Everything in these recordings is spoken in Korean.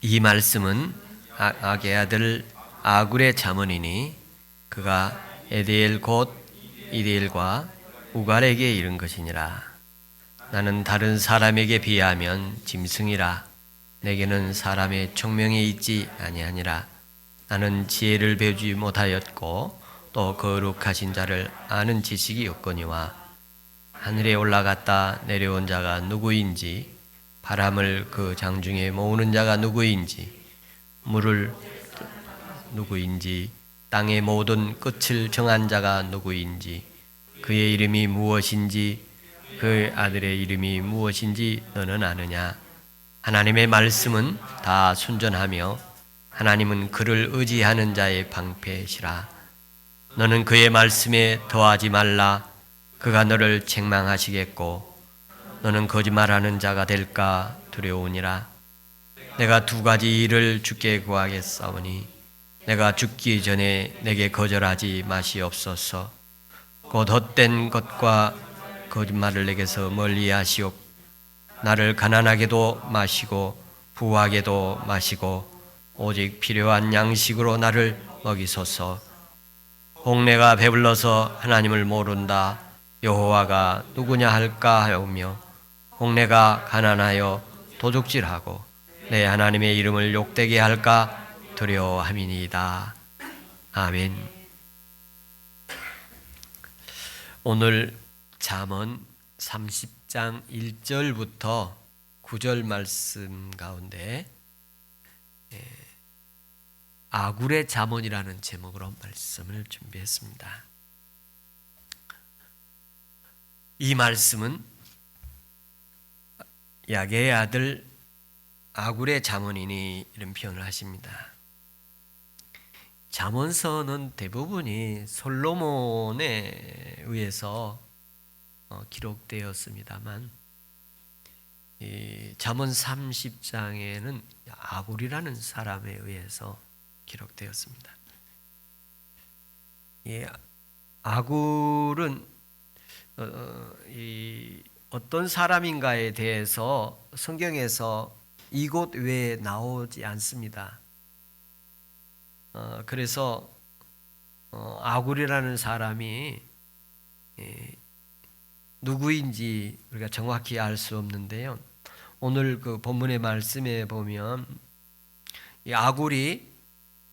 이 말씀은 악의 아들 아굴의 자문이니 그가 에디엘 곧 이디엘과 우갈에게 이른 것이니라. 나는 다른 사람에게 비하면 짐승이라. 내게는 사람의 총명이 있지 아니하니라. 나는 지혜를 배우지 못하였고 또 거룩하신 자를 아는 지식이 없거니와 하늘에 올라갔다 내려온 자가 누구인지, 바람을 그 장중에 모으는 자가 누구인지, 물을 누구인지, 땅의 모든 끝을 정한 자가 누구인지, 그의 이름이 무엇인지, 그의 아들의 이름이 무엇인지 너는 아느냐? 하나님의 말씀은 다 순전하며 하나님은 그를 의지하는 자의 방패시라. 너는 그의 말씀에 더하지 말라. 그가 너를 책망하시겠고 너는 거짓말하는 자가 될까 두려우니라. 내가 두 가지 일을 주께 구하겠사오니 내가 죽기 전에 내게 거절하지 마시옵소서. 곧 헛된 것과 거짓말을 내게서 멀리하시옵. 나를 가난하게도 마시고 부하게도 마시고 오직 필요한 양식으로 나를 먹이소서. 홍내가 배불러서 하나님을 모른다. 여호와가 누구냐 할까 하오며 홍내가 가난하여 도둑질하고 내 하나님의 이름을 욕되게 할까 두려워함이니이다. 아멘. 오늘 잠언 30장 1절부터 9절 말씀 가운데 아굴의 잠언이라는 제목으로 말씀을 준비했습니다. 이 말씀은 야게의 아들 아굴의 잠언이니 이런 표현을 하십니다. 잠언서는 대부분이 솔로몬에 의해서 기록되었습니다만 이 잠언 30장에는 아굴이라는 사람에 의해서 기록되었습니다. 이 아굴은 어떤 사람인가에 대해서 성경에서 이곳 외에 나오지 않습니다. 그래서 아굴이라는 사람이 누구인지 우리가 정확히 알 수 없는데요. 오늘 그 본문의 말씀에 보면 이 아굴이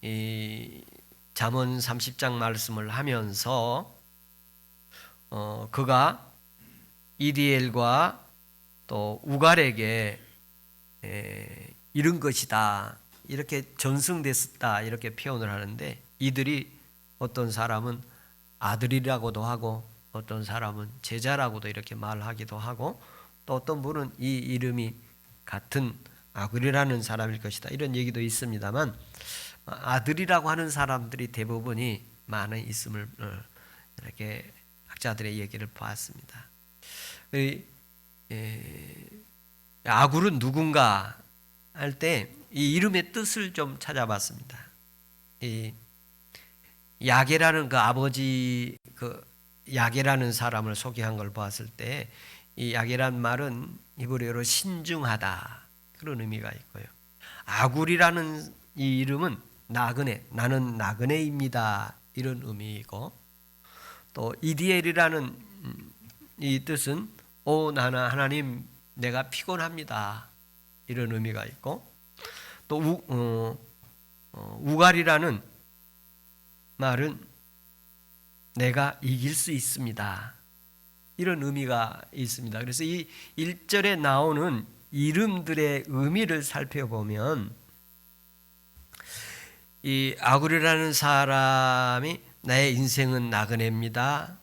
이 잠언 30장 말씀을 하면서 그가 이디엘과 또 우갈에게 이른 것이다 이렇게 전승됐었다 이렇게 표현을 하는데, 이들이 어떤 사람은 아들이라고도 하고 어떤 사람은 제자라고도 이렇게 말하기도 하고 또 어떤 분은 이 이름이 같은 아굴이라는 사람일 것이다 이런 얘기도 있습니다만, 아들이라고 하는 사람들이 대부분이 많이 있음을 이렇게 학자들의 얘기를 봤습니다. 아굴은 누군가 할 때 이 이름의 뜻을 좀 찾아봤습니다. 이 야게라는 그 아버지 그 야게라는 사람을 소개한 걸 봤을 때 이 야게란 말은 히브리어로 신중하다 그런 의미가 있고요. 아굴이라는 이 이름은 나그네, 나는 나그네입니다 이런 의미이고, 또 이디엘이라는 이 뜻은 나는 하나님 내가 피곤합니다 이런 의미가 있고, 또 우갈이라는 말은 내가 이길 수 있습니다 이런 의미가 있습니다. 그래서 이 1절에 나오는 이름들의 의미를 살펴보면 이 아굴이라는 사람이 나의 인생은 나그네입니다.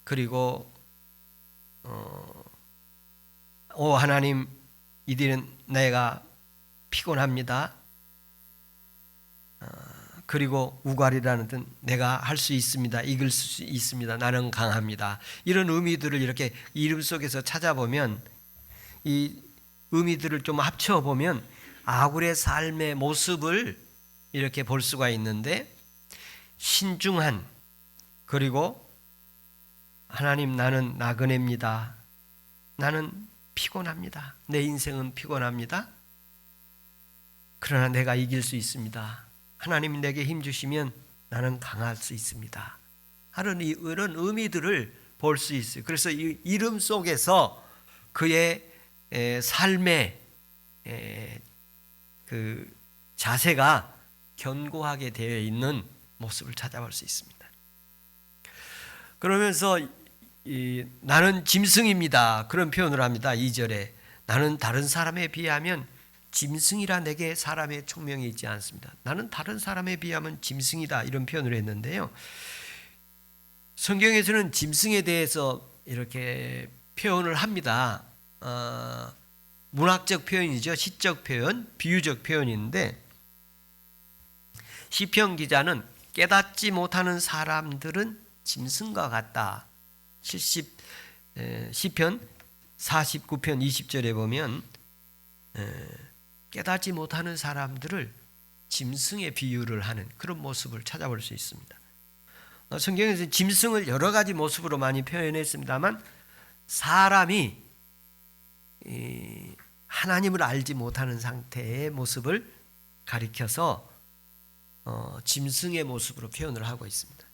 그리고 하나님 이들은 내가 피곤합니다. 그리고 우갈이라는 뜻 내가 할 수 있습니다. 이길 수 있습니다. 나는 강합니다. 이런 의미들을 이렇게 이름 속에서 찾아보면 이 의미들을 좀 합쳐보면 아굴의 삶의 모습을 이렇게 볼 수가 있는데, 신중한, 그리고 하나님 나는 나그네입니다. 나는 피곤합니다. 내 인생은 피곤합니다. 그러나 내가 이길 수 있습니다. 하나님이 내게 힘 주시면 나는 강할 수 있습니다. 하는 이런 의미들을 볼 수 있어요. 그래서 이 이름 속에서 그의 삶의 그 자세가 견고하게 되어 있는 모습을 찾아볼 수 있습니다. 그러면서 나는 짐승입니다. 그런 표현을 합니다. 2절에 나는 다른 사람에 비하면 짐승이라 내게 사람의 총명이 있지 않습니다. 나는 다른 사람에 비하면 짐승이다 이런 표현을 했는데요. 성경에서는 짐승에 대해서 이렇게 표현을 합니다. 문학적 표현이죠. 시적 표현, 비유적 표현인데 시편 기자는 깨닫지 못하는 사람들은 짐승과 같다. 시편 49편 20절에 보면 깨닫지 못하는 사람들을 짐승에 비유를 하는 그런 모습을 찾아볼 수 있습니다. 성경에서 짐승을 여러 가지 모습으로 많이 표현했습니다만 사람이 하나님을 알지 못하는 상태의 모습을 가리켜서 짐승의 모습으로 표현을 하고 있습니다.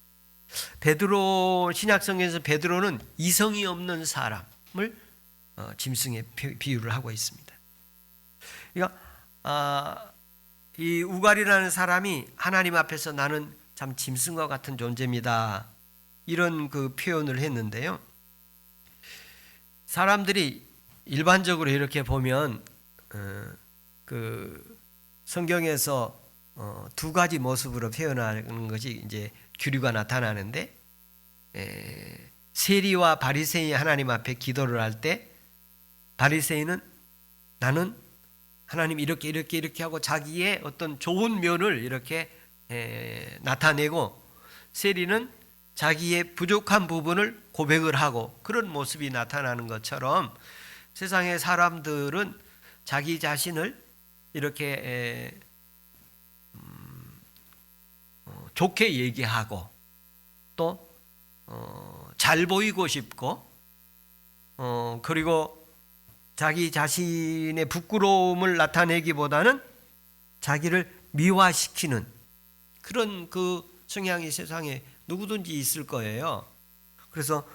베드로 신약성경에서 베드로는 이성이 없는 사람을 짐승에 비유를 하고 있습니다. 그러니까 이 우갈이라는 사람이 하나님 앞에서 나는 참 짐승과 같은 존재입니다. 이런 그 표현을 했는데요. 사람들이 일반적으로 이렇게 보면 그 성경에서 두 가지 모습으로 표현하는 것이 이제 규류가 나타나는데 세리와 바리새인이 하나님 앞에 기도를 할 때 바리새인은 나는 하나님 이렇게 하고 자기의 어떤 좋은 면을 이렇게 나타내고 세리는 자기의 부족한 부분을 고백을 하고 그런 모습이 나타나는 것처럼 세상의 사람들은 자기 자신을 이렇게 좋게 얘기하고 또 잘 보이고 싶고 그리고 자기 자신의 부끄러움을 나타내기보다는 자기를 미화시키는 그런 그 성향이 세상에 누구든지 있을 거예요. 그래서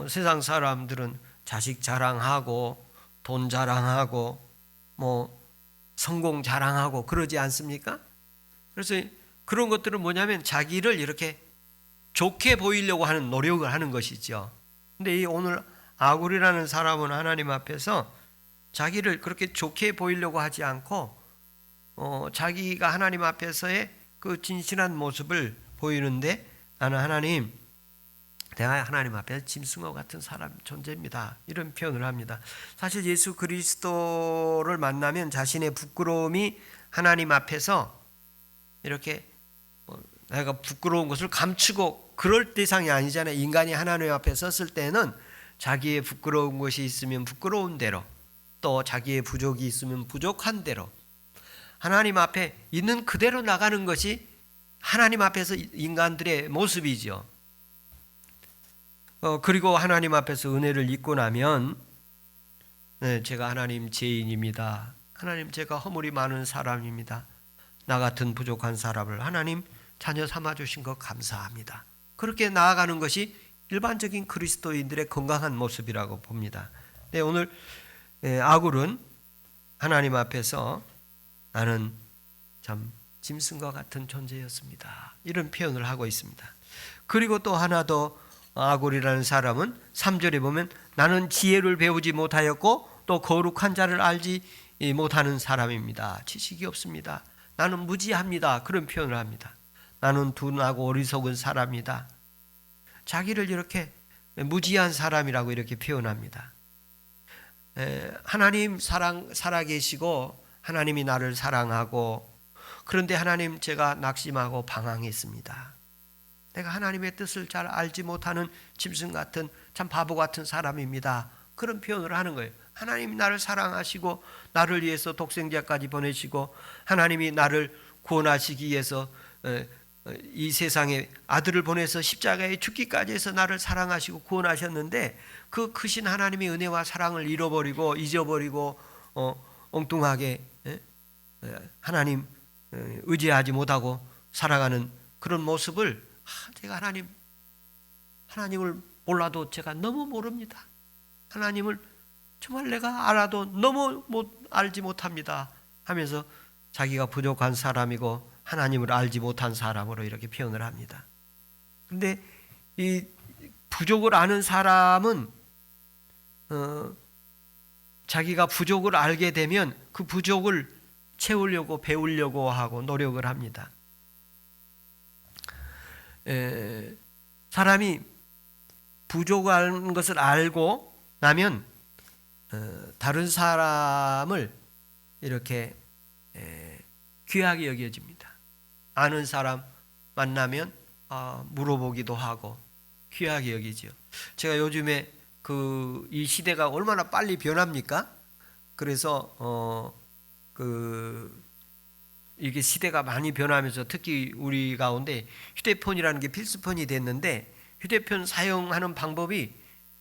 세상 사람들은 자식 자랑하고 돈 자랑하고 뭐 성공 자랑하고 그러지 않습니까? 그래서 그런 것들은 뭐냐면 자기를 이렇게 좋게 보이려고 하는 노력을 하는 것이죠. 근데 이 오늘 아굴이라는 사람은 하나님 앞에서 자기를 그렇게 좋게 보이려고 하지 않고 자기가 하나님 앞에서의 그 진실한 모습을 보이는데 나는 하나님, 내가 하나님 앞에 짐승과 같은 사람 존재입니다. 이런 표현을 합니다. 사실 예수 그리스도를 만나면 자신의 부끄러움이 하나님 앞에서 이렇게 내가 부끄러운 것을 감추고 그럴 대상이 아니잖아요. 인간이 하나님 앞에 섰을 때는 자기의 부끄러운 것이 있으면 부끄러운 대로 또 자기의 부족이 있으면 부족한 대로 하나님 앞에 있는 그대로 나가는 것이 하나님 앞에서 인간들의 모습이죠. 그리고 하나님 앞에서 은혜를 입고 나면 제가 하나님 죄인입니다. 하나님 제가 허물이 많은 사람입니다. 나 같은 부족한 사람을 하나님 자녀 삼아주신 것 감사합니다. 그렇게 나아가는 것이 일반적인 그리스도인들의 건강한 모습이라고 봅니다. 네, 오늘 아굴은 하나님 앞에서 나는 참 짐승과 같은 존재였습니다. 이런 표현을 하고 있습니다. 그리고 또 하나 더 아굴이라는 사람은 3절에 보면 나는 지혜를 배우지 못하였고 또 거룩한 자를 알지 못하는 사람입니다. 지식이 없습니다. 나는 무지합니다. 그런 표현을 합니다. 나는 둔하고 어리석은 사람이다. 자기를 이렇게 무지한 사람이라고 이렇게 표현합니다. 하나님 살아계시고 하나님이 나를 사랑하고 그런데 하나님 제가 낙심하고 방황했습니다. 내가 하나님의 뜻을 잘 알지 못하는 짐승 같은 참 바보 같은 사람입니다. 그런 표현을 하는 거예요. 하나님이 나를 사랑하시고 나를 위해서 독생자까지 보내시고 하나님이 나를 구원하시기 위해서 이 세상에 아들을 보내서 십자가에 죽기까지 해서 나를 사랑하시고 구원하셨는데 그 크신 하나님의 은혜와 사랑을 잃어버리고 잊어버리고 엉뚱하게 하나님 의지하지 못하고 살아가는 그런 모습을 제가 하나님을 몰라도 제가 너무 모릅니다. 하나님을 정말 내가 알아도 너무 알지 못합니다 하면서 자기가 부족한 사람이고 하나님을 알지 못한 사람으로 이렇게 표현을 합니다. 그런데 이 부족을 아는 사람은 자기가 부족을 알게 되면 그 부족을 채우려고 배우려고 하고 노력을 합니다. 사람이 부족한 것을 알고 나면 다른 사람을 이렇게 귀하게 여겨집니다. 아는 사람 만나면 물어보기도 하고 귀하게 여기죠. 제가 요즘에 이 시대가 얼마나 빨리 변합니까? 그래서 이게 시대가 많이 변하면서 특히 우리 가운데 휴대폰이라는 게 필수폰이 됐는데 휴대폰 사용하는 방법이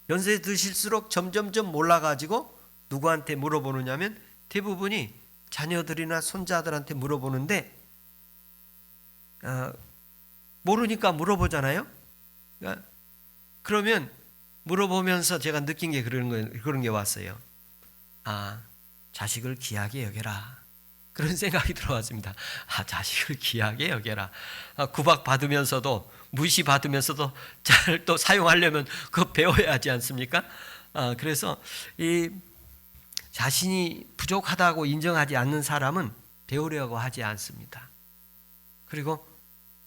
연세 드실수록 점점점 몰라가지고 누구한테 물어보느냐면 대부분이 자녀들이나 손자들한테 물어보는데 모르니까 물어보잖아요. 그러면 물어보면서 제가 느낀 게 그런 게 왔어요. 자식을 귀하게 여겨라. 그런 생각이 들어왔습니다. 자식을 귀하게 여겨라. 구박받으면서도 무시받으면서도 잘 또 사용하려면 그거 배워야 하지 않습니까? 그래서 이 자신이 부족하다고 인정하지 않는 사람은 배우려고 하지 않습니다. 그리고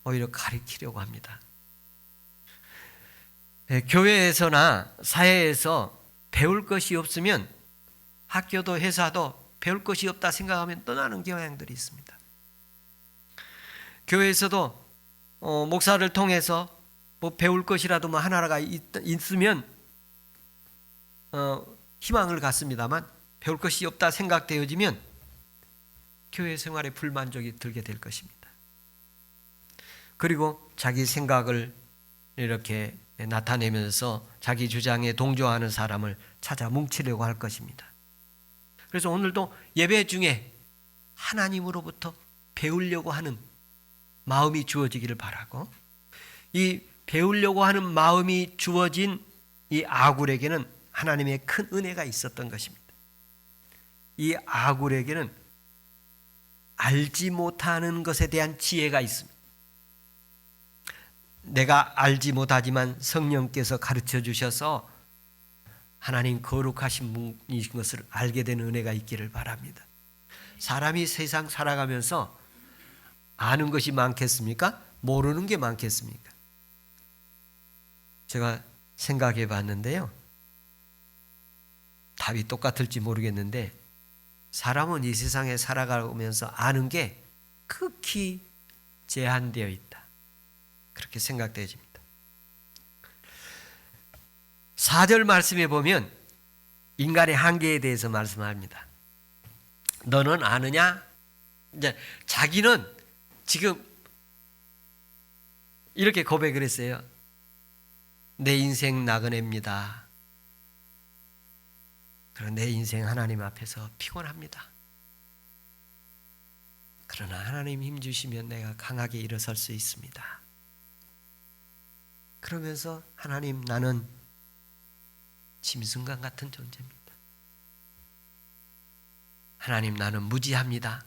오히려 가르치려고 합니다. 교회에서나 사회에서 배울 것이 없으면 학교도 회사도 배울 것이 없다 생각하면 떠나는 경향들이 있습니다. 교회에서도 목사를 통해서 배울 것이라도 하나가 있으면 희망을 갖습니다만 배울 것이 없다 생각되어지면 교회 생활에 불만족이 들게 될 것입니다. 그리고 자기 생각을 이렇게 나타내면서 자기 주장에 동조하는 사람을 찾아 뭉치려고 할 것입니다. 그래서 오늘도 예배 중에 하나님으로부터 배우려고 하는 마음이 주어지기를 바라고, 이 배우려고 하는 마음이 주어진 이 아굴에게는 하나님의 큰 은혜가 있었던 것입니다. 이 아굴에게는 알지 못하는 것에 대한 지혜가 있습니다. 내가 알지 못하지만 성령께서 가르쳐 주셔서 하나님 거룩하신 분이신 것을 알게 되는 은혜가 있기를 바랍니다. 사람이 세상 살아가면서 아는 것이 많겠습니까? 모르는 게 많겠습니까? 제가 생각해 봤는데요. 답이 똑같을지 모르겠는데 사람은 이 세상에 살아가면서 아는 게 극히 제한되어 있다. 그렇게 생각되어집니다. 4절 말씀에 보면 인간의 한계에 대해서 말씀합니다. 너는 아느냐? 이제 자기는 지금 이렇게 고백을 했어요. 내 인생 나그네입니다. 그러나 내 인생 하나님 앞에서 피곤합니다. 그러나 하나님 힘 주시면 내가 강하게 일어설 수 있습니다. 그러면서 하나님, 나는 짐승과 같은 존재입니다. 하나님, 나는 무지합니다.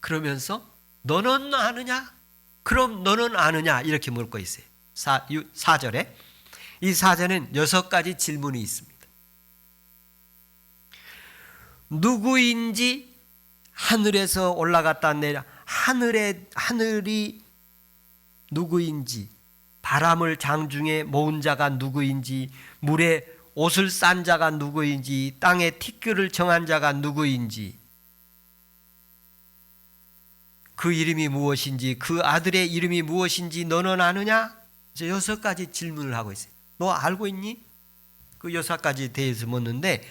그러면서 너는 아느냐? 그럼 너는 아느냐? 이렇게 묻고 있어요. 4절에. 이 4절에는 6가지 질문이 있습니다. 누구인지 하늘에서 올라갔다 내려, 하늘이 누구인지, 바람을 장중에 모은 자가 누구인지, 물에 옷을 싼 자가 누구인지, 땅에 티끌을 정한 자가 누구인지, 그 이름이 무엇인지, 그 아들의 이름이 무엇인지 너는 아느냐? 이제 6가지 질문을 하고 있어요. 너 알고 있니? 그 6가지에 대해서 묻는데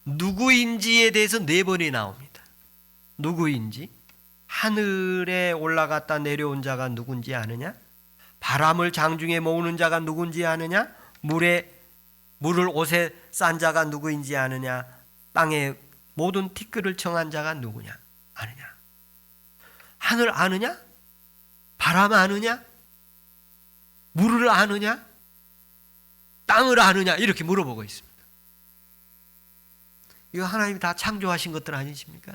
누구인지에 대해서 4번이 나옵니다. 누구인지, 하늘에 올라갔다 내려온 자가 누군지 아느냐? 바람을 장중에 모으는 자가 누군지 아느냐? 물을 옷에 싼 자가 누구인지 아느냐? 땅에 모든 티끌을 정한 자가 누구냐? 아느냐? 하늘 아느냐? 바람 아느냐? 물을 아느냐? 땅을 아느냐? 이렇게 물어보고 있습니다. 이거 하나님이 다 창조하신 것들 아니십니까?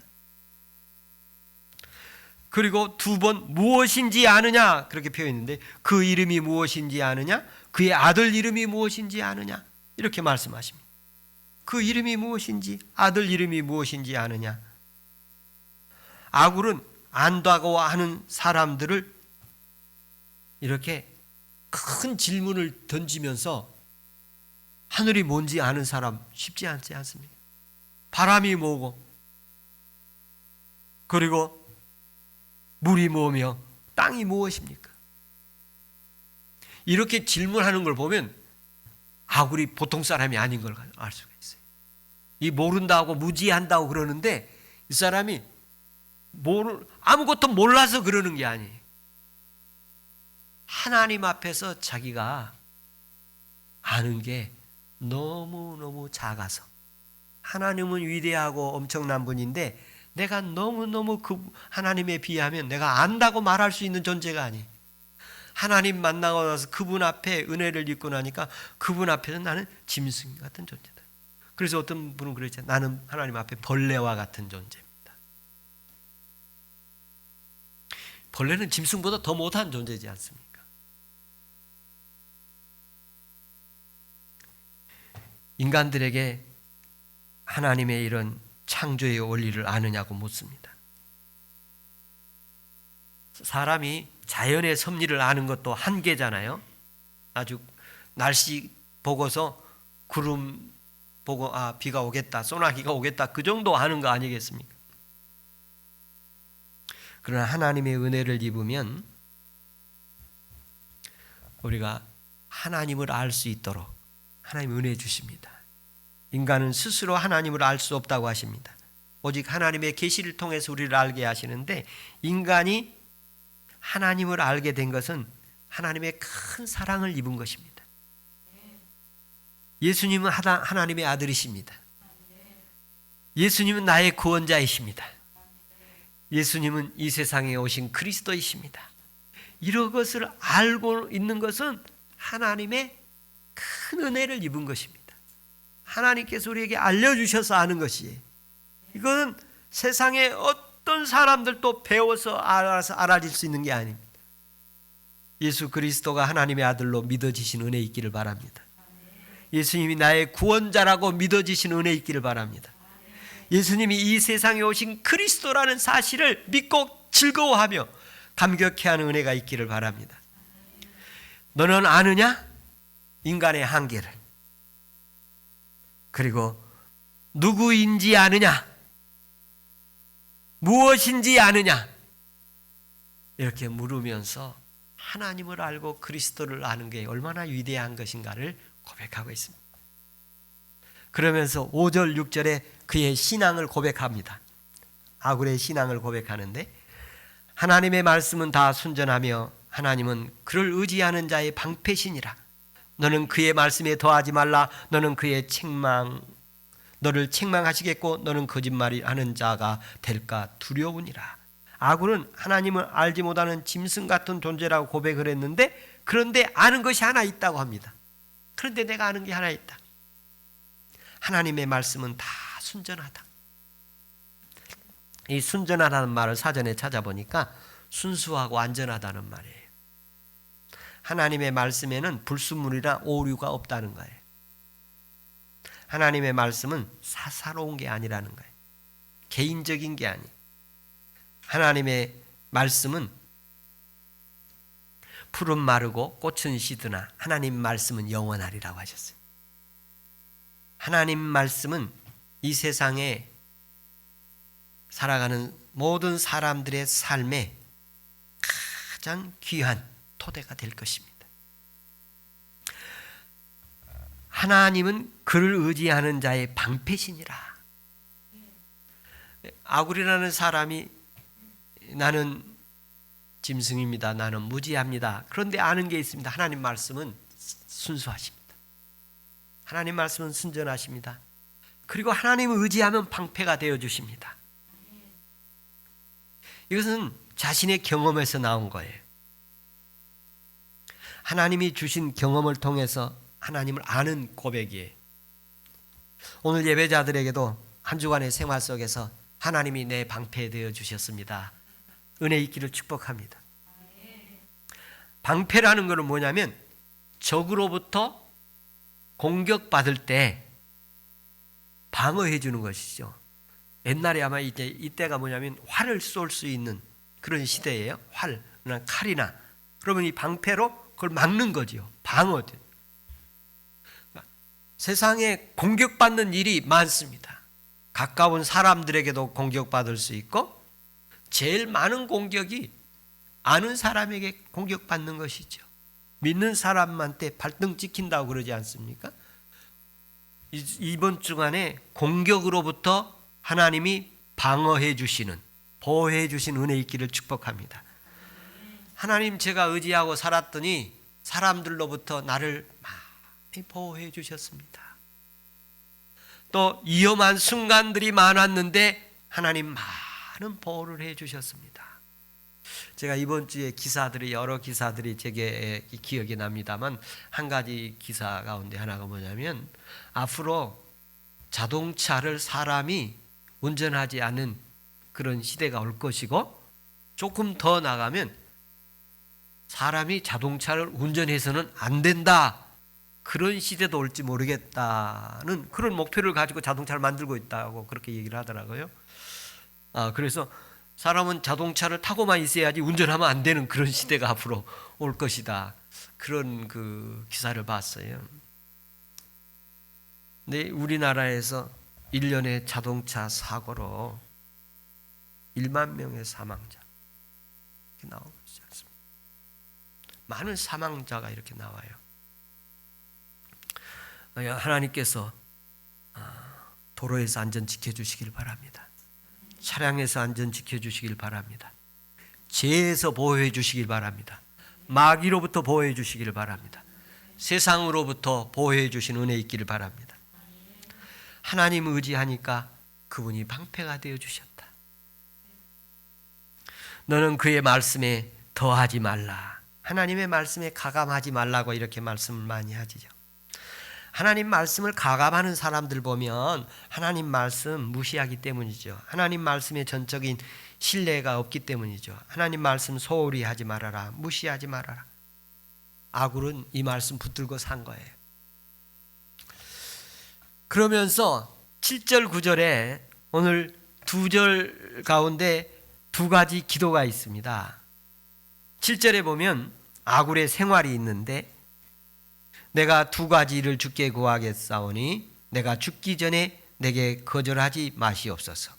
그리고 두 번 무엇인지 아느냐? 그렇게 표현했는데 그 이름이 무엇인지 아느냐? 그의 아들 이름이 무엇인지 아느냐? 이렇게 말씀하십니다. 그 이름이 무엇인지, 아들 이름이 무엇인지 아느냐? 아굴은 안다고 하는 사람들을 이렇게 큰 질문을 던지면서 하늘이 뭔지 아는 사람 쉽지 않지 않습니까? 바람이 뭐고, 그리고 물이 뭐며 땅이 무엇입니까? 이렇게 질문하는 걸 보면 아굴이 보통 사람이 아닌 걸 알 수가 있어요. 이 모른다고 무지한다고 그러는데 이 사람이 아무것도 몰라서 그러는 게 아니에요. 하나님 앞에서 자기가 아는 게 너무너무 작아서, 하나님은 위대하고 엄청난 분인데 내가 너무너무 그 하나님에 비하면 내가 안다고 말할 수 있는 존재가 아니에요. 하나님 만나고 나서 그분 앞에 은혜를 입고 나니까 그분 앞에서 나는 짐승 같은 존재다. 그래서 어떤 분은 그랬잖아요. 나는 하나님 앞에 벌레와 같은 존재입니다. 벌레는 짐승보다 더 못한 존재지 않습니까? 인간들에게 하나님의 이런 창조의 원리를 아느냐고 묻습니다. 사람이 자연의 섭리를 아는 것도 한계잖아요. 아주 날씨 보고서 구름 보고 비가 오겠다, 소나기가 오겠다, 그 정도 아는 거 아니겠습니까? 그러나 하나님의 은혜를 입으면 우리가 하나님을 알 수 있도록 하나님 은혜 주십니다. 인간은 스스로 하나님을 알 수 없다고 하십니다. 오직 하나님의 계시를 통해서 우리를 알게 하시는데, 인간이 하나님을 알게 된 것은 하나님의 큰 사랑을 입은 것입니다. 예수님은 하나님의 아들이십니다. 예수님은 나의 구원자이십니다. 예수님은 이 세상에 오신 그리스도이십니다. 이런 것을 알고 있는 것은 하나님의 큰 은혜를 입은 것입니다. 하나님께서 우리에게 알려주셔서 아는 것이에요. 이건 세상에 어떤 사람들도 배워서 알아서 알아질 수 있는 게 아닙니다. 예수 그리스도가 하나님의 아들로 믿어지신 은혜 있기를 바랍니다. 예수님이 나의 구원자라고 믿어지신 은혜 있기를 바랍니다. 예수님이 이 세상에 오신 그리스도라는 사실을 믿고 즐거워하며 감격해하는 은혜가 있기를 바랍니다. 너는 아느냐? 인간의 한계를. 그리고 누구인지 아느냐? 무엇인지 아느냐? 이렇게 물으면서 하나님을 알고 그리스도를 아는 게 얼마나 위대한 것인가를 고백하고 있습니다. 그러면서 5절 6절에 그의 신앙을 고백합니다. 아굴의 신앙을 고백하는데, 하나님의 말씀은 다 순전하며 하나님은 그를 의지하는 자의 방패시니라. 너는 그의 말씀에 더하지 말라. 너는 너를 책망하시겠고 너는 거짓말이 하는 자가 될까 두려우니라. 아굴은 하나님을 알지 못하는 짐승 같은 존재라고 고백을 했는데, 그런데 아는 것이 하나 있다고 합니다. 그런데 내가 아는 게 하나 있다. 하나님의 말씀은 다 순전하다. 이 순전하다는 말을 사전에 찾아보니까 순수하고 안전하다는 말이에요. 하나님의 말씀에는 불순물이나 오류가 없다는 거예요. 하나님의 말씀은 사사로운 게 아니라는 거예요. 개인적인 게 아니에요. 하나님의 말씀은 풀은 마르고 꽃은 시드나 하나님 말씀은 영원하리라고 하셨어요. 하나님 말씀은 이 세상에 살아가는 모든 사람들의 삶에 가장 귀한 토대가 될 것입니다. 하나님은 그를 의지하는 자의 방패시니라. 아굴이라는 사람이 나는 짐승입니다. 나는 무지합니다. 그런데 아는 게 있습니다. 하나님 말씀은 순수하십니다. 하나님 말씀은 순전하십니다. 그리고 하나님을 의지하면 방패가 되어 주십니다. 이것은 자신의 경험에서 나온 거예요. 하나님이 주신 경험을 통해서 하나님을 아는 고백이에요. 오늘 예배자들에게도 한 주간의 생활 속에서 하나님이 내 방패 되어 주셨습니다. 은혜 있기를 축복합니다. 방패라는 것은 뭐냐면 적으로부터 공격받을 때 방어해 주는 것이죠. 옛날에 아마 이때가 뭐냐면 활을 쏠 수 있는 그런 시대예요. 활이나 칼이나. 그러면 이 방패로 그걸 막는 거죠. 방어죠. 세상에 공격받는 일이 많습니다. 가까운 사람들에게도 공격받을 수 있고 제일 많은 공격이 아는 사람에게 공격받는 것이죠. 믿는 사람한테 발등 찍힌다고 그러지 않습니까? 이번 주간에 공격으로부터 하나님이 방어해 주시는, 보호해 주신 은혜 있기를 축복합니다. 하나님, 제가 의지하고 살았더니 사람들로부터 나를 많이 보호해 주셨습니다. 또 위험한 순간들이 많았는데 하나님 많은 보호를 해 주셨습니다. 제가 이번 주에 여러 기사들이 제게 기억이 납니다만 한 가지 기사 가운데 하나가 뭐냐면 앞으로 자동차를 사람이 운전하지 않는 그런 시대가 올 것이고 조금 더 나가면 사람이 자동차를 운전해서는 안 된다. 그런 시대도 올지 모르겠다는 그런 목표를 가지고 자동차를 만들고 있다고 그렇게 얘기를 하더라고요. 그래서 사람은 자동차를 타고만 있어야지 운전하면 안 되는 그런 시대가 앞으로 올 것이다. 그런 그 기사를 봤어요. 근데 우리나라에서 1년에 자동차 사고로 1만 명의 사망자 이렇게 나오고 있지 않습니까? 많은 사망자가 이렇게 나와요. 하나님께서 도로에서 안전 지켜주시길 바랍니다. 차량에서 안전 지켜주시길 바랍니다. 재해에서 보호해 주시길 바랍니다. 마귀로부터 보호해 주시길 바랍니다. 세상으로부터 보호해 주신 은혜 있기를 바랍니다. 하나님 의지하니까 그분이 방패가 되어 주셨다. 너는 그의 말씀에 더하지 말라. 하나님의 말씀에 가감하지 말라고 이렇게 말씀을 많이 하지요. 하나님 말씀을 가감하는 사람들 보면 하나님 말씀 무시하기 때문이죠. 하나님 말씀에 전적인 신뢰가 없기 때문이죠. 하나님 말씀 소홀히 하지 말아라. 무시하지 말아라. 아굴은 이 말씀 붙들고 산 거예요. 그러면서 7절 9절에 오늘 2절 가운데 두 가지 기도가 있습니다. 7절에 보면 아굴의 생활이 있는데 내가 두 가지를 주께 구하겠사오니 내가 죽기 전에 내게 거절하지 마시옵소서.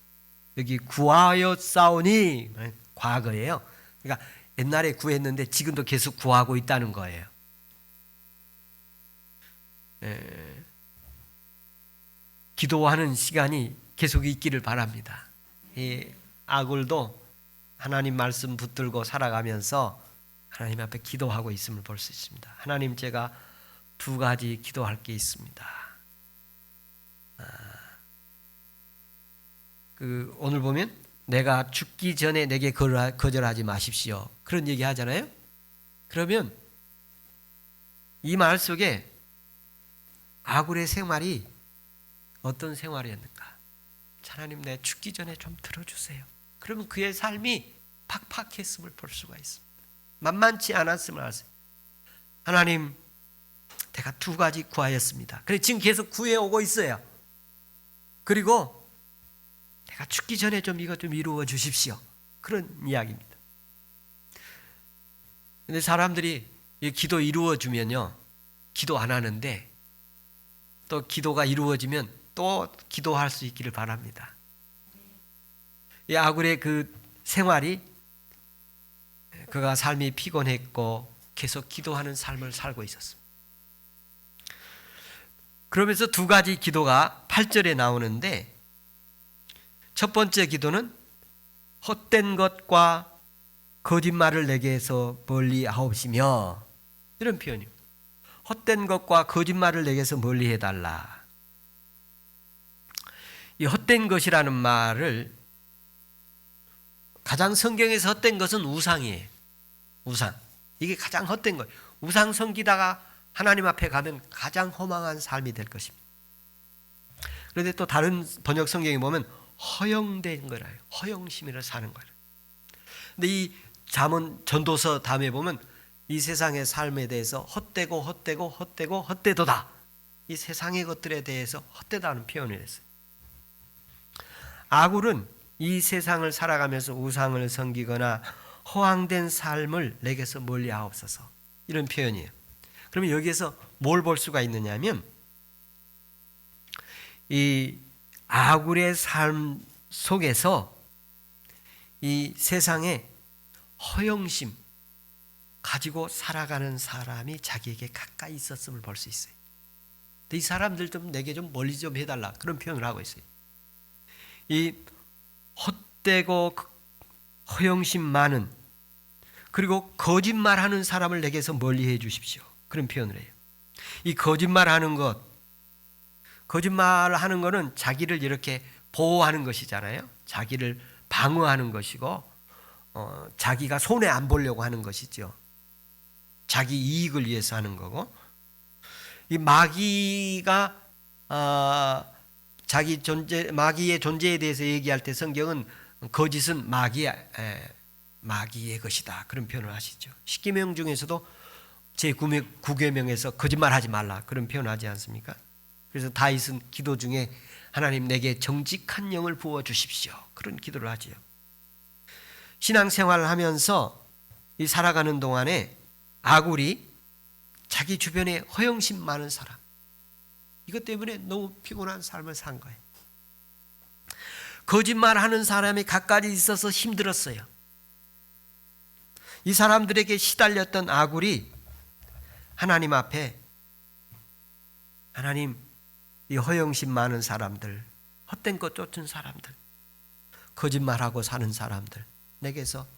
여기 구하였사오니 과거예요. 그러니까 옛날에 구했는데 지금도 계속 구하고 있다는 거예요. 기도하는 시간이 계속 있기를 바랍니다. 이 아굴도 하나님 말씀 붙들고 살아가면서 하나님 앞에 기도하고 있음을 볼 수 있습니다. 하나님, 제가 두 가지 기도할 게 있습니다. 오늘 보면 내가 죽기 전에 내게 거절하지 마십시오. 그런 얘기 하잖아요. 그러면 이 말 속에 아굴의 생활이 어떤 생활이었는가? 하나님, 내 죽기 전에 좀 들어주세요. 그러면 그의 삶이 팍팍했음을 볼 수가 있습니다. 만만치 않았음을 아세요. 하나님, 내가 두 가지 구하였습니다. 그래 지금 계속 구해오고 있어요. 그리고 내가 죽기 전에 좀 이것 좀 이루어 주십시오. 그런 이야기입니다. 근데 사람들이 이 기도 이루어 주면요, 기도 안 하는데 또 기도가 이루어지면 또 기도할 수 있기를 바랍니다. 이 아굴의 그 생활이 그가 삶이 피곤했고 계속 기도하는 삶을 살고 있었습니다. 그러면서 두 가지 기도가 8절에 나오는데 첫 번째 기도는 헛된 것과 거짓말을 내게서 멀리 하옵시며, 이런 표현입니다. 헛된 것과 거짓말을 내게서 멀리 해달라. 이 헛된 것이라는 말을 가장 성경에서 헛된 것은 우상이에요. 우상. 이게 가장 헛된 거예요. 우상 섬기다가 하나님 앞에 가면 가장 허망한 삶이 될 것입니다. 그런데 또 다른 번역 성경에 보면 허영된 거라요. 허영심이라 사는 거예요. 근데 이 잠언 전도서 다음에 보면 이 세상의 삶에 대해서 헛되도다. 이 세상의 것들에 대해서 헛되다는 표현을 했어요. 아굴은 이 세상을 살아가면서 우상을 섬기거나 허황된 삶을 내게서 멀리하옵소서, 이런 표현이에요. 그러면 여기에서 뭘 볼 수가 있느냐 하면 이 아굴의 삶 속에서 이 세상에 허영심 가지고 살아가는 사람이 자기에게 가까이 있었음을 볼 수 있어요. 이 사람들 좀 내게 좀 멀리 좀 해달라, 그런 표현을 하고 있어요. 이 헛되고 허영심 많은, 그리고 거짓말하는 사람을 내게서 멀리해 주십시오, 그런 표현을 해요. 이 거짓말하는 거는 자기를 이렇게 보호하는 것이잖아요. 자기를 방어하는 것이고, 자기가 손해 안 보려고 하는 것이죠. 자기 이익을 위해서 하는 거고, 이 마귀가 마귀의 존재에 대해서 얘기할 때 성경은 거짓은 마귀의 것이다, 그런 표현을 하시죠. 십계명 중에서도 제9계명에서 거짓말하지 말라, 그런 표현하지 않습니까? 그래서 다윗은 기도 중에 하나님 내게 정직한 영을 부어 주십시오, 그런 기도를 하지요. 신앙생활을 하면서 이 살아가는 동안에 아굴이 자기 주변에 허영심 많은 사람, 이것 때문에 너무 피곤한 삶을 산 거예요. 거짓말하는 사람이 가까이 있어서 힘들었어요. 이 사람들에게 시달렸던 아굴이 하나님 앞에, 하나님, 이 허영심 많은 사람들, 헛된 것 쫓은 사람들, 거짓말하고 사는 사람들, 내게서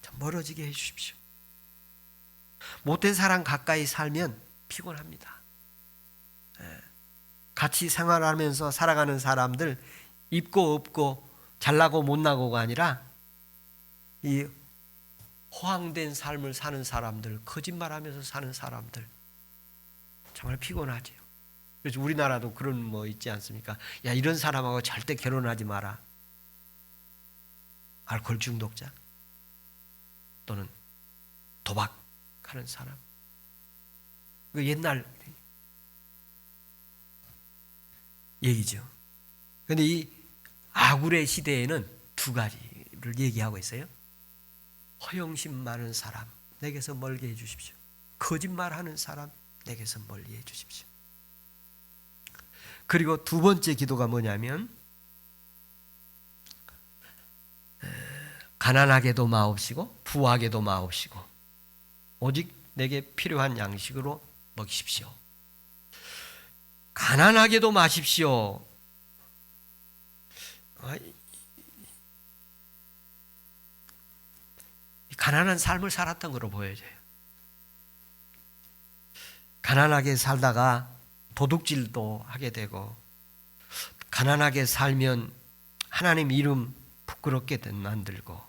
좀 멀어지게 해 주십시오. 못된 사람 가까이 살면 피곤합니다. 같이 생활하면서 살아가는 사람들, 있고 없고 잘나고 못나고가 아니라 이 허황된 삶을 사는 사람들, 거짓말하면서 사는 사람들, 정말 피곤하죠. 그래서 우리나라도 그런 뭐 있지 않습니까? 야, 이런 사람하고 절대 결혼하지 마라. 알코올 중독자 또는 도박하는 사람. 그 옛날 얘기죠. 그런데 이 아굴의 시대에는 두 가지를 얘기하고 있어요. 허영심 많은 사람, 내게서 멀게 해 주십시오. 거짓말하는 사람, 내게서 멀리 해 주십시오. 그리고 두 번째 기도가 뭐냐면, 가난하게도 마옵시고 부하게도 마옵시고 오직 내게 필요한 양식으로 먹이십시오. 가난하게도 마십시오. 가난한 삶을 살았던 거로 보여져요. 가난하게 살다가 도둑질도 하게 되고, 가난하게 살면 하나님 이름 부끄럽게 만들고,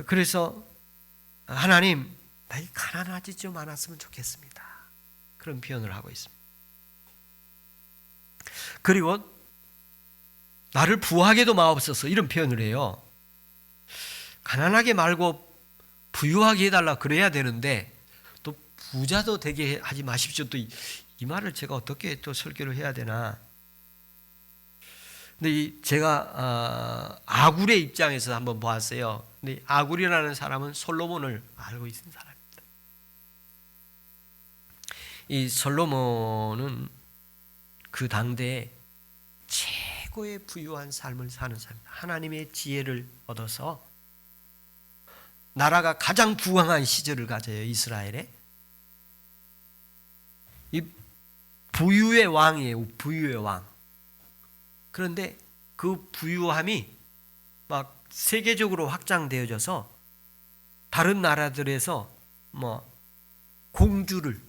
그래서 하나님, 나 가난하지 좀 않았으면 좋겠습니다, 그런 표현을 하고 있습니다. 그리고 나를 부하게도 마옵소서, 이런 표현을 해요. 가난하게 말고 부유하게 해달라 그래야 되는데, 또 부자도 되게 하지 마십시오, 또 이 말을 제가 어떻게 또 설교를 해야 되나. 근데 제가 아굴의 입장에서 한번 보았어요. 근데 아굴이라는 사람은 솔로몬을 알고 있는 사람입니다. 이 솔로몬은 그 당대에 최고의 부유한 삶을 사는 사람입니다. 하나님의 지혜를 얻어서 나라가 가장 부강한 시절을 가져요, 이스라엘에. 이 부유의 왕이에요, 부유의 왕. 그런데 그 부유함이 막 세계적으로 확장되어져서 다른 나라들에서 뭐 공주를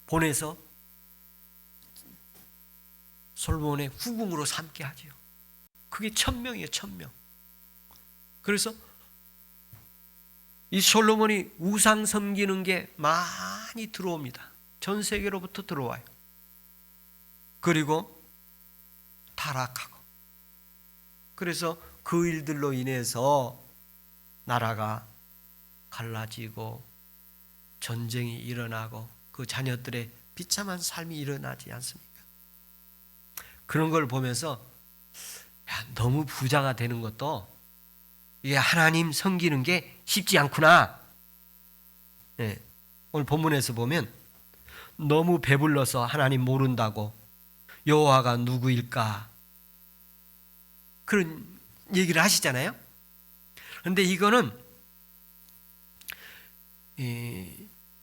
보내서 솔로몬의 후궁으로 삼게 하죠. 그게 1000명이에요, 1000명. 그래서 이 솔로몬이 우상 섬기는 게 많이 들어옵니다. 전 세계로부터 들어와요. 그리고 타락하고, 그래서 그 일들로 인해서 나라가 갈라지고 전쟁이 일어나고 그 자녀들의 비참한 삶이 일어나지 않습니까? 그런 걸 보면서 너무 부자가 되는 것도 이게 하나님 섬기는 게 쉽지 않구나. 네, 오늘 본문에서 보면 너무 배불러서 하나님 모른다고, 여호와가 누구일까, 그런 얘기를 하시잖아요. 그런데 이거는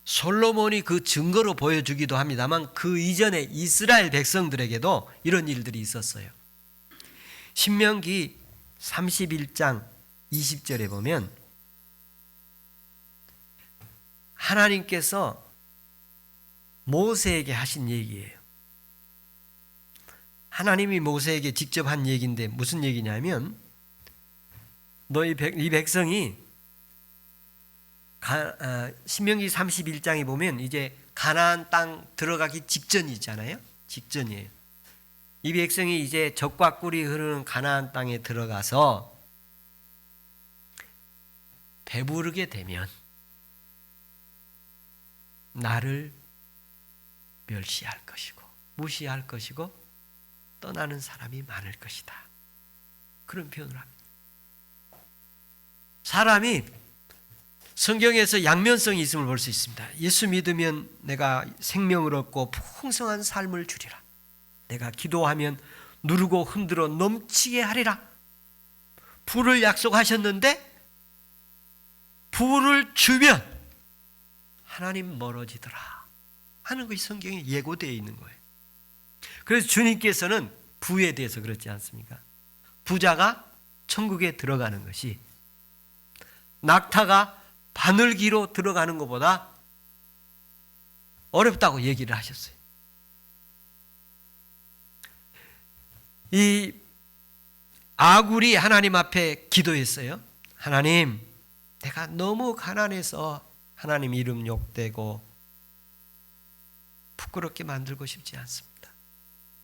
솔로몬이 그 증거로 보여주기도 합니다만 그 이전에 이스라엘 백성들에게도 이런 일들이 있었어요. 신명기 31장 20절에 보면 하나님께서 모세에게 하신 얘기예요. 하나님이 모세에게 직접 한 얘기인데 무슨 얘기냐면, 이 백성이 신명기 31장에 보면 이제 가나안 땅 들어가기 직전이잖아요. 직전이에요. 이 백성이 이제 젖과 꿀이 흐르는 가나안 땅에 들어가서 배부르게 되면 나를 멸시할 것이고 무시할 것이고 떠나는 사람이 많을 것이다. 그런 표현을 합니다. 사람이 성경에서 양면성이 있음을 볼 수 있습니다. 예수 믿으면 내가 생명을 얻고 풍성한 삶을 주리라. 내가 기도하면 누르고 흔들어 넘치게 하리라. 부를 약속하셨는데 부를 주면 하나님 멀어지더라 하는 것이 성경에 예고되어 있는 거예요. 그래서 주님께서는 부에 대해서 그렇지 않습니까? 부자가 천국에 들어가는 것이 낙타가 바늘기로 들어가는 것보다 어렵다고 얘기를 하셨어요. 이 아굴이 하나님 앞에 기도했어요. 하나님, 내가 너무 가난해서 하나님 이름 욕되고 부끄럽게 만들고 싶지 않습니다.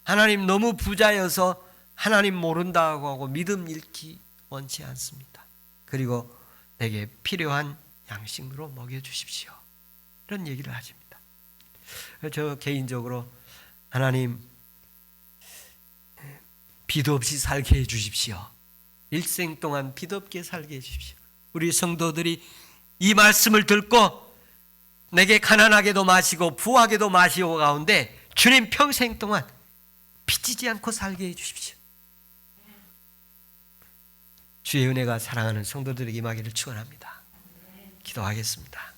하나님, 너무 부자여서 하나님 모른다고 하고 믿음 잃기 원치 않습니다. 그리고 내게 필요한 양식으로 먹여주십시오. 이런 얘기를 하십니다. 저 개인적으로 하나님, 빚 없이 살게 해주십시오. 일생 동안 빚 없게 살게 해주십시오. 우리 성도들이 이 말씀을 듣고 내게 가난하게도 마시고 부하게도 마시고 가운데 주님 평생 동안 빚지지 않고 살게 해주십시오. 주의 은혜가 사랑하는 성도들에게 임하기를 축원합니다. 기도하겠습니다.